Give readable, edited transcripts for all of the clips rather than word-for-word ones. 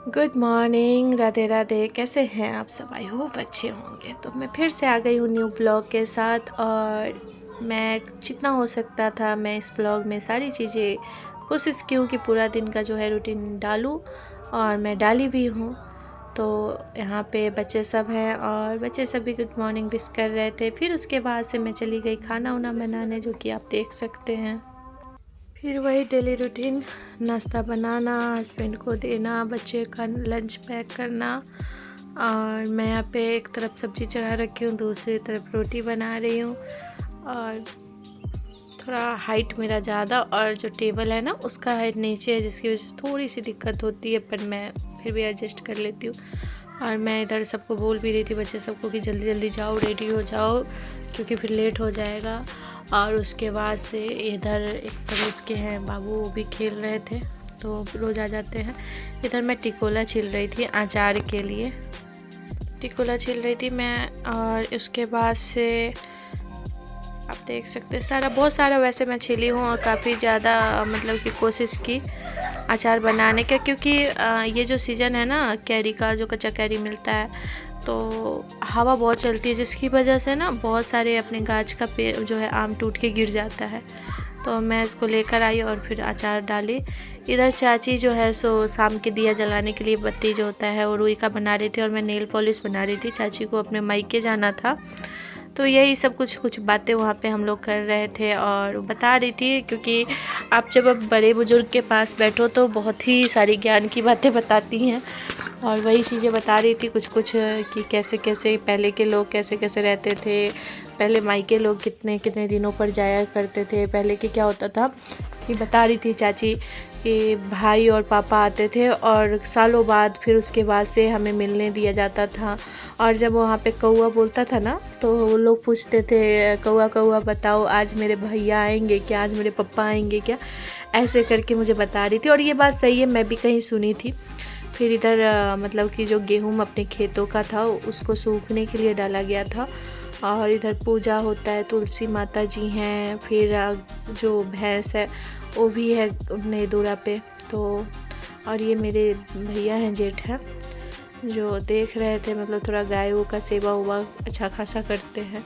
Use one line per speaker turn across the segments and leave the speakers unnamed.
Good morning, Radhe Radhe. कैसे हैं आप सब? आई होप अच्छे होंगे। तो मैं फिर से आ गई हूँ न्यू ब्लॉग के साथ, और मैं जितना हो सकता था मैं इस ब्लॉग में सारी चीज़ें कोशिश की हूँ कि पूरा दिन का जो है रूटीन डालूँ, और मैं डाली भी हूँ। तो यहाँ पे बच्चे सब हैं और बच्चे सब भी गुड मॉर्निंग विश कर रहे थे। फिर उसके बाद से मैं चली गई खाना वाना बनाने, जो कि आप देख सकते हैं। फिर वही डेली रूटीन, नाश्ता बनाना, हस्बैंड को देना, बच्चे का लंच पैक करना, और मैं यहाँ पे एक तरफ सब्ज़ी चढ़ा रखी हूँ, दूसरी तरफ रोटी बना रही हूँ। और थोड़ा हाइट मेरा ज़्यादा, और जो टेबल है ना उसका हाइट नीचे है, जिसकी वजह से थोड़ी सी दिक्कत होती है, पर मैं फिर भी एडजस्ट कर लेती हूँ। और मैं इधर सबको बोल भी रही थी, बच्चे सबको, कि जल्दी जल्दी जाओ, रेडी हो जाओ, क्योंकि फिर लेट हो जाएगा। और उसके बाद से इधर एक पड़ोस के हैं बाबू, वो भी खेल रहे थे, तो रोज़ आ जाते हैं। इधर मैं टिकोला छील रही थी अचार के लिए, टिकोला छील रही थी मैं। और उसके बाद से आप देख सकते हैं सारा, बहुत सारा वैसे मैं छीली हूँ, और काफ़ी ज़्यादा मतलब कि कोशिश की अचार बनाने का, क्योंकि ये जो सीज़न है ना कैरी का, जो कच्चा कैरी मिलता है, तो हवा बहुत चलती है, जिसकी वजह से ना बहुत सारे अपने गाछ का पेड़ जो है आम टूट के गिर जाता है। तो मैं इसको लेकर आई और फिर अचार डाली। इधर चाची जो है सो शाम के दिया जलाने के लिए बत्ती जो होता है वो रुई का बना रही थी, और मैं नेल पॉलिश बना रही थी। चाची को अपने मायके जाना था, तो यही सब कुछ बातें वहाँ पे हम लोग कर रहे थे, और बता रही थी, क्योंकि आप जब अब बड़े बुजुर्ग के पास बैठो तो बहुत ही सारी ज्ञान की बातें बताती हैं, और वही चीज़ें बता रही थी कुछ कि कैसे कैसे पहले के लोग कैसे कैसे रहते थे, पहले मायके लोग कितने कितने दिनों पर जाया करते थे, पहले के क्या होता था। कि बता रही थी चाची कि भाई और पापा आते थे, और सालों बाद फिर उसके बाद से हमें मिलने दिया जाता था। और जब वहाँ पे कौआ बोलता था ना, तो वो लोग पूछते थे, कौआ कौआ बताओ आज मेरे भैया आएंगे क्या, आज मेरे पापा आएंगे क्या, ऐसे करके मुझे बता रही थी। और ये बात सही है, मैं भी कहीं सुनी थी। फिर इधर मतलब कि जो गेहूँ अपने खेतों का था उसको सूखने के लिए डाला गया था, और इधर पूजा होता है, तुलसी माता जी हैं, फिर जो भैंस है वो भी है अपने दूरा पे। तो और ये मेरे भैया हैं, जेठ है, जो देख रहे थे, मतलब थोड़ा गायों का सेवा हुआ अच्छा खासा करते हैं।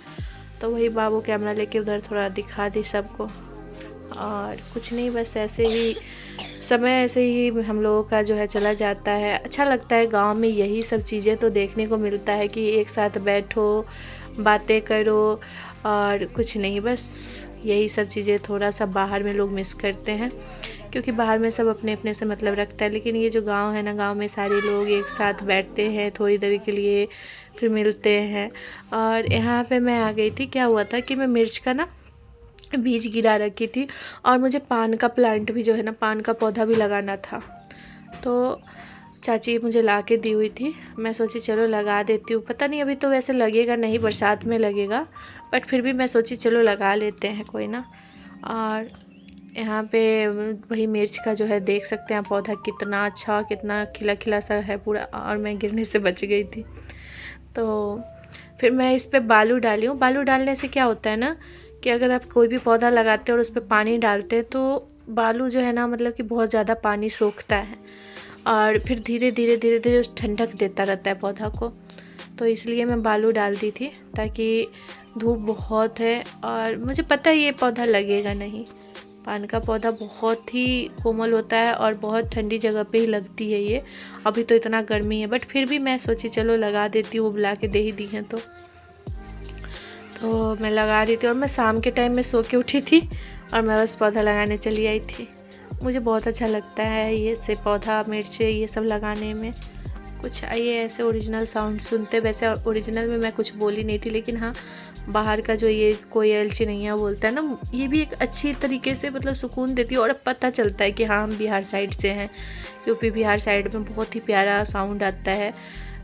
तो वही बाबू कैमरा लेके उधर थोड़ा दिखा दी सबको, और कुछ नहीं, बस ऐसे ही समय ऐसे ही हम लोगों का जो है चला जाता है। अच्छा लगता है गांव में, यही सब चीज़ें तो देखने को मिलता है कि एक साथ बैठो, बातें करो, और कुछ नहीं, बस यही सब चीज़ें थोड़ा सा बाहर में लोग मिस करते हैं, क्योंकि बाहर में सब अपने अपने से मतलब रखता है। लेकिन ये जो गांव है ना, गांव में सारे लोग एक साथ बैठते हैं थोड़ी देर के लिए, फिर मिलते हैं। और यहाँ पे मैं आ गई थी, क्या हुआ था कि मैं मिर्च का ना बीज गिरा रखी थी, और मुझे पान का प्लांट भी जो है ना, पान का पौधा भी लगाना था। तो चाची मुझे ला के दी हुई थी, मैं सोची चलो लगा देती हूँ। पता नहीं अभी तो वैसे लगेगा नहीं, बरसात में लगेगा, बट फिर भी मैं सोची चलो लगा लेते हैं, कोई ना। और यहाँ पे वही मिर्च का जो है देख सकते हैं पौधा, कितना अच्छा, कितना खिला खिला सा है पूरा, और मैं गिरने से बच गई थी। तो फिर मैं इस पे बालू डाली हूँ। बालू डालने से क्या होता है ना, कि अगर आप कोई भी पौधा लगाते हो और उस पर पानी डालते हैं, तो बालू जो है ना, मतलब कि बहुत ज़्यादा पानी सोखता है, और फिर धीरे धीरे धीरे धीरे ठंडक देता रहता है पौधा को। तो इसलिए मैं बालू डाल दी थी, ताकि धूप बहुत है, और मुझे पता है ये पौधा लगेगा नहीं। पान का पौधा बहुत ही कोमल होता है, और बहुत ठंडी जगह पे ही लगती है ये। अभी तो इतना गर्मी है, बट फिर भी मैं सोची चलो लगा देती हूँ, वो बुला के दे ही दी हैं तो मैं लगा रही थी। और मैं शाम के टाइम में सो के उठी थी, और मैं बस पौधा लगाने चली आई थी। मुझे बहुत अच्छा लगता है ये से पौधा, मिर्चे, ये सब लगाने में। कुछ आइए ऐसे ओरिजिनल साउंड सुनते। वैसे ओरिजिनल में मैं कुछ बोली नहीं थी, लेकिन हाँ, बाहर का जो ये कोयल चिड़ैया बोलता है ना, ये भी एक अच्छी तरीके से मतलब सुकून देती है, और पता चलता है कि हाँ हम बिहार साइड से हैं। यूपी बिहार साइड में बहुत ही प्यारा साउंड आता है,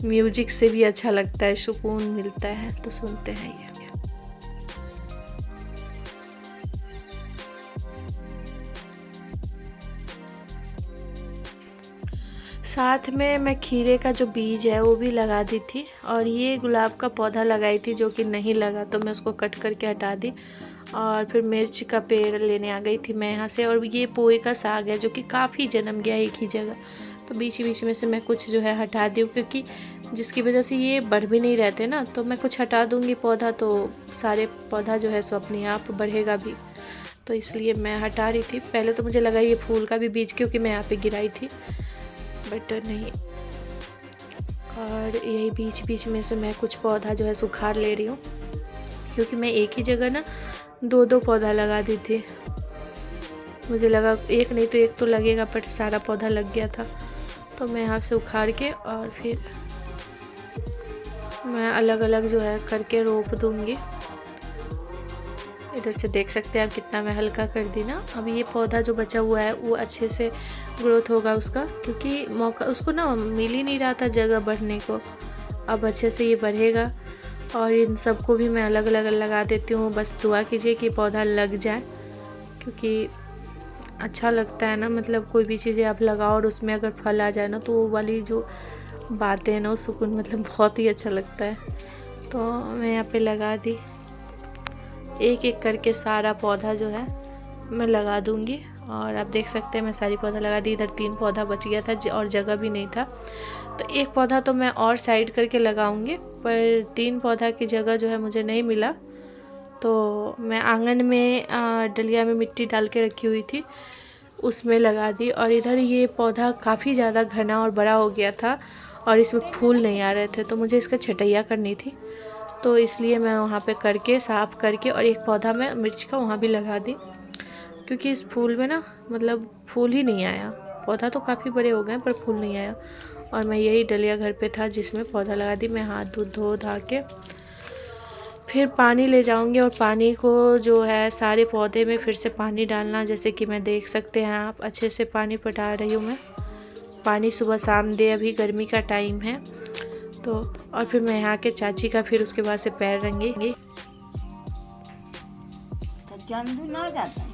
म्यूजिक से भी अच्छा लगता है, सुकून मिलता है। तो सुनते हैं ये। साथ में मैं खीरे का जो बीज है वो भी लगा दी थी, और ये गुलाब का पौधा लगाई थी जो कि नहीं लगा, तो मैं उसको कट करके हटा दी। और फिर मिर्च का पेड़ लेने आ गई थी मैं यहाँ से। और ये पोए का साग है जो कि काफ़ी जन्म गया एक ही जगह, तो बीच बीच में से मैं कुछ जो है हटा दी हूँ, क्योंकि जिसकी वजह से ये बढ़ भी नहीं रहते ना, तो मैं कुछ हटा दूँगी पौधा तो सारे पौधा जो है सो अपने आप बढ़ेगा भी। तो इसलिए मैं हटा रही थी। पहले तो मुझे लगा ये फूल का भी बीज, क्योंकि मैं यहाँ पे गिराई थी, बट नहीं। और यही बीच बीच में से मैं कुछ पौधा जो है सुखाड़ ले रही हूँ, क्योंकि मैं एक ही जगह ना दो दो पौधा लगा दी थी। मुझे लगा एक नहीं तो एक तो लगेगा, पर सारा पौधा लग गया था। तो मैं यहाँ से उखाड़ के और फिर मैं अलग अलग जो है करके रोप दूँगी। इधर से देख सकते हैं आप कितना मैं हल्का कर दी ना। अब ये पौधा जो बचा हुआ है वो अच्छे से ग्रोथ होगा उसका, क्योंकि मौका उसको ना मिल ही नहीं रहा था जगह बढ़ने को। अब अच्छे से ये बढ़ेगा। और इन सबको भी मैं अलग अलग लगा देती हूँ। बस दुआ कीजिए कि पौधा लग जाए, क्योंकि अच्छा लगता है ना, मतलब कोई भी चीज़ें आप लगाओ और उसमें अगर फल आ जाए ना, तो वो वाली जो बातें हैं ना, वो सुकून मतलब बहुत ही अच्छा लगता है। तो मैं यहाँ पे लगा दी, एक एक करके सारा पौधा जो है मैं लगा दूँगी। और आप देख सकते हैं मैं सारी पौधा लगा दी। इधर 3 पौधा बच गया था और जगह भी नहीं था, तो एक पौधा तो मैं और साइड करके लगाऊंगी, पर 3 पौधा की जगह जो है मुझे नहीं मिला। तो मैं आंगन में डलिया में मिट्टी डाल के रखी हुई थी, उसमें लगा दी। और इधर ये पौधा काफ़ी ज़्यादा घना और बड़ा हो गया था और इसमें फूल नहीं आ रहे थे, तो मुझे इसका छटैया करनी थी। तो इसलिए मैं वहाँ पे करके साफ़ करके और एक पौधा मैं मिर्च का वहाँ भी लगा दी, क्योंकि इस फूल में ना मतलब फूल ही नहीं आया। पौधा तो काफ़ी बड़े हो गए पर फूल नहीं आया। और मैं यही डलिया घर पे था जिसमें पौधा लगा दी। मैं हाथ धो धा के फिर पानी ले जाऊंगी, और पानी को जो है सारे पौधे में फिर से पानी डालना। जैसे कि मैं देख सकते हैं आप, अच्छे से पानी पटा रही हूँ मैं। पानी सुबह शाम दे, अभी गर्मी का टाइम है तो। और फिर मैं यहाँ के चाची का फिर उसके बाद से पैर रंगेंगे।
चंदू ना जाता है।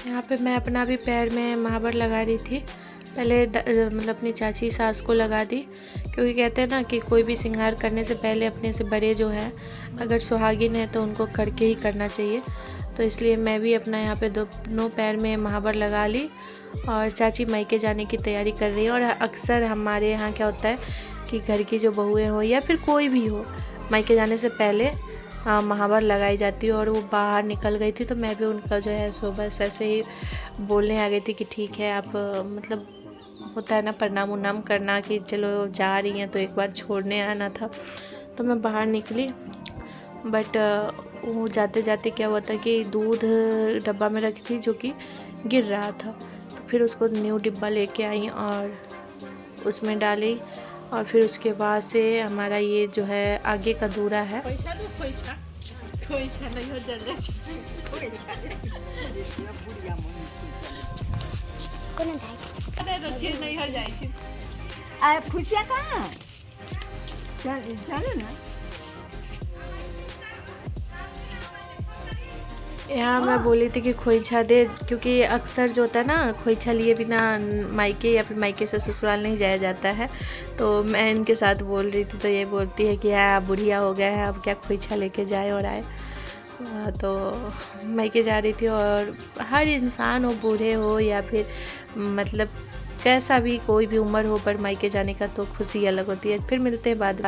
यहाँ पे मैं अपना भी पैर में महावर लगा रही थी। पहले मतलब अपनी चाची सास को लगा दी, क्योंकि कहते हैं ना कि कोई भी श्रृंगार करने से पहले अपने से बड़े जो हैं अगर सुहागिन है तो उनको करके ही करना चाहिए। तो इसलिए मैं भी अपना यहाँ पे दोनों पैर में महावर लगा ली। और चाची मायके जाने की तैयारी कर रही है। और अक्सर हमारे यहाँ क्या होता है कि घर की जो बहुएँ हो या फिर कोई भी हो, मायके जाने से पहले महावर लगाई जाती है। और वो बाहर निकल गई थी, तो मैं भी उनका जो है सो बस ऐसे ही बोलने आ गई थी कि ठीक है आप मतलब होता है ना प्रणाम उनाम करना, कि चलो जा रही हैं तो एक बार छोड़ने आना था। तो मैं बाहर निकली, बट वो जाते जाते क्या हुआ था कि दूध डब्बा में रखी थी जो कि गिर रहा था। तो फिर उसको न्यू डिब्बा लेके आई और उसमें डाली। और फिर उसके बाद से हमारा ये जो है आगे का दूरा है।
खुशिया कहाँ चलो ना।
यहाँ मैं बोली थी कि खोइछा दे, क्योंकि अक्सर जो होता है ना खोइछा लिए बिना मायके या फिर मायके से ससुराल नहीं जाया जाता है। तो मैं इनके साथ बोल रही थी, तो ये बोलती है कि यार बुढ़िया हो गया है, अब क्या खोइछा लेके जाए और आए। तो मायके जा रही थी। और हर इंसान हो, बूढ़े हो या फिर मतलब कैसा भी कोई भी उम्र हो, पर मायके जाने का तो खुशी अलग होती है। फिर मिलते हैं बाद।